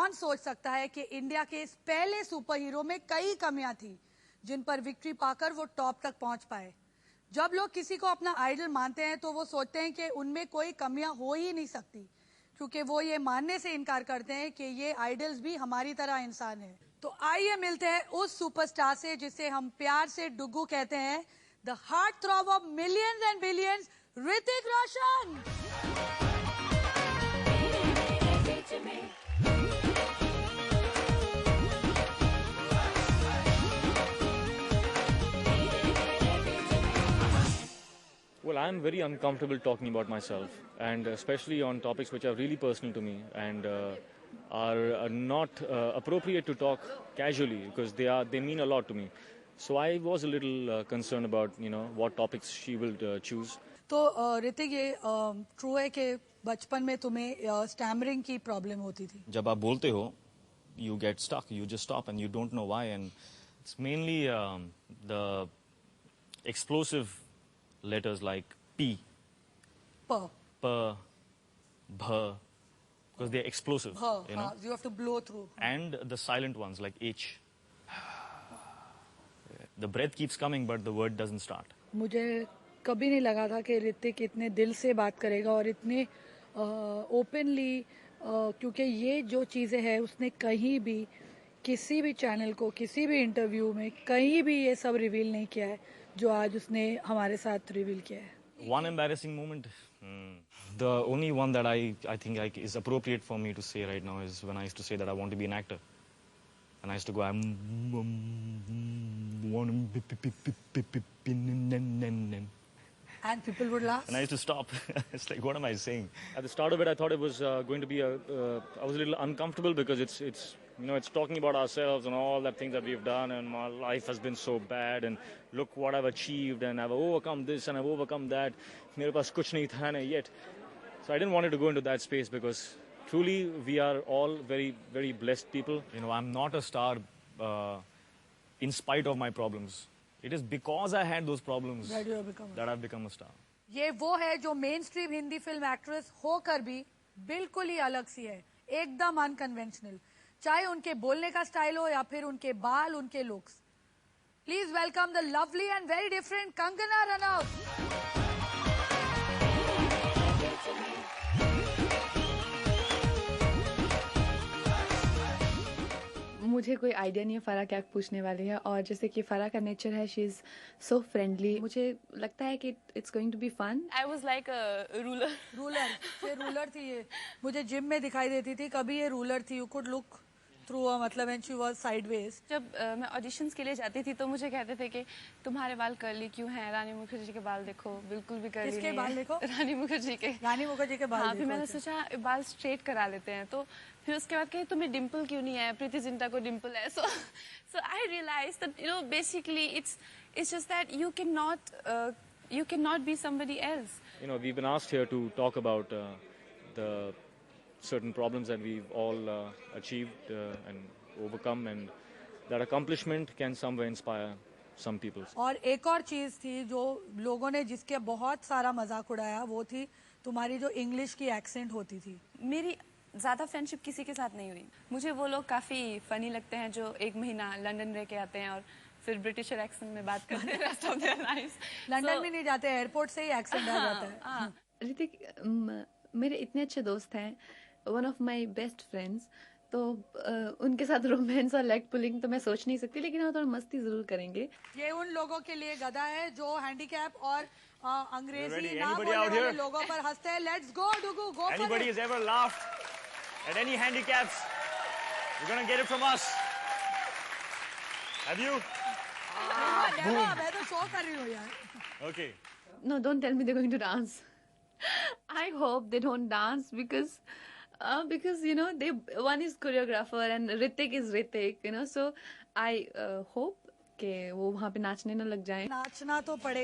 कौन सोच सकता है कि इंडिया के इस पहले सुपर हीरो में कई कमियां थी जिन पर विक्ट्री पाकर वो टॉप तक पहुंच पाए। जब लोग किसी को अपना आइडल मानते हैं तो वो सोचते हैं कि उनमें कोई कमियां हो ही नहीं सकती, क्योंकि वो ये मानने से इनकार करते हैं कि ये आइडल्स भी हमारी तरह इंसान है। तो आइए मिलते हैं उस सुपरस्टार से जिसे हम प्यार से डुग्गू कहते हैं, the heart throb of millions and billions, Hrithik Roshan. Well, I'm very uncomfortable talking about myself, and especially on topics which are really personal to me and are not appropriate to talk casually because they mean a lot to me. So I was a little concerned about what topics she will choose. तो ऋतिक, ये true है कि बचपन में तुम्हें stammering की problem होती थी? जब आप बोलते हो, you get stuck, you just stop and you don't know why, and it's mainly the explosive letters like P, P, Bh, because they're explosive, you have to blow through. And the silent ones like H. The breath keeps coming but the word doesn't start. मुझे कभी नहीं लगा था कि ऋतिक इतने दिल से बात करेगा और इतने ओपनली, क्योंकि ये जो चीज़ें हैं उसने कहीं भी किसी भी चैनल को किसी भी इंटरव्यू में कहीं भी ये सब रिवील नहीं किया है जो आज उसने हमारे साथ रिवील किया है। One embarrassing moment, the only one that I think is appropriate for me to say right now is when I used to say that I want to be an actor, and I used to go and people would laugh. And I used to stop. It's like, what am I saying? At the start of it, I thought it was going to be I was a little uncomfortable because it's talking about ourselves and all that things that we've done, and my life has been so bad, and look what I've achieved, and I've overcome this and I've overcome that. मेरे पास कुछ नहीं था ना yet. So I didn't want to go into that space because truly we are all very, very blessed people. I'm not a star in spite of my problems. It is because I had those problems that I've become a star. ये वो है जो main stream Hindi film actress होकर भी बिल्कुल ही अलग सी है, एकदम अनकन्वेंशनल, चाहे उनके बोलने का स्टाइल हो या फिर उनके बाल, उनके looks. Please welcome the lovely and very different Kangana Ranaut. मुझे कोई आइडिया नहीं है फराह क्या पूछने वाली है, और जैसे कि फराह का नेचर है, शी इज सो फ्रेंडली, मुझे लगता है कि it's going to be fun. I was like a ruler थी ये, मुझे जिम में दिखाई देती थी, कभी ये रूलर थी, यू कुड लुक थ्रू, मतलब एंड शी वाज साइडवेज। जब मैं ऑडिशंस के लिए जाती थी तो मुझे कहते थे कि तुम्हारे बाल कर्ली क्यों हैं, रानी मुखर्जी के बाल देखो, बिल्कुल भी कर्ली नहीं है। किसके बाल देखो? रानी मुखर्जी के बाल। हाँ, फिर मैंने सोचा बाल स्ट्रेट करा लेते हैं, तो फिर उसके बाद कहे तुम्हें डिम्पल क्यों नहीं है, प्रीति जिंटा को डिम्पल है। So I realize that basically it's just that you cannot be somebody else. We've been asked here to talk about the certain problems that we've all achieved and overcome, and that accomplishment can somewhere inspire some people. और एक और चीज थी जो लोगों ने जिसके बहुत सारा मजाक उड़ाया, वो थी तुम्हारी जो इंग्लिश की एक्सेंट होती थी। मेरी ज्यादा फ्रेंडशिप किसी के साथ नहीं हुई। मुझे वो लोग काफी फनी लगते हैं जो एक महीना लंदन रह के आते हैं और फिर ब्रिटिशर एक्सेंट में बात करते हैं rest of their lives. London भी नहीं जाते, एयरपोर्ट से ही एक्सेंट आ जाता है। ऋतिक, मेरे इतने अच्छे दोस्त हैं, one of my best friends, तो उनके साथ रोमांस और लेग पुलिंग तो मैं सोच नहीं सकती, लेकिन वो थोड़ा मस्ती जरूर करेंगे। ये उन लोगों के लिए गधा है जो हैंडीकैप और अंग्रेजी ना बोलने वाले लोगों पर हंसते हैं। Let's go Dugu, go for it. Anybody has ever laughed at any handicaps? You're gonna get it from us. Have you? मैं तो शो कर रही हूँ यार। Okay. No, don't tell me they're going to dance. I hope they don't dance because they one is choreographer and Hrithik is Hrithik, so I hope कि वो वहाँ पे नाचने न लग जाएं। नाचना तो पड़ेगा।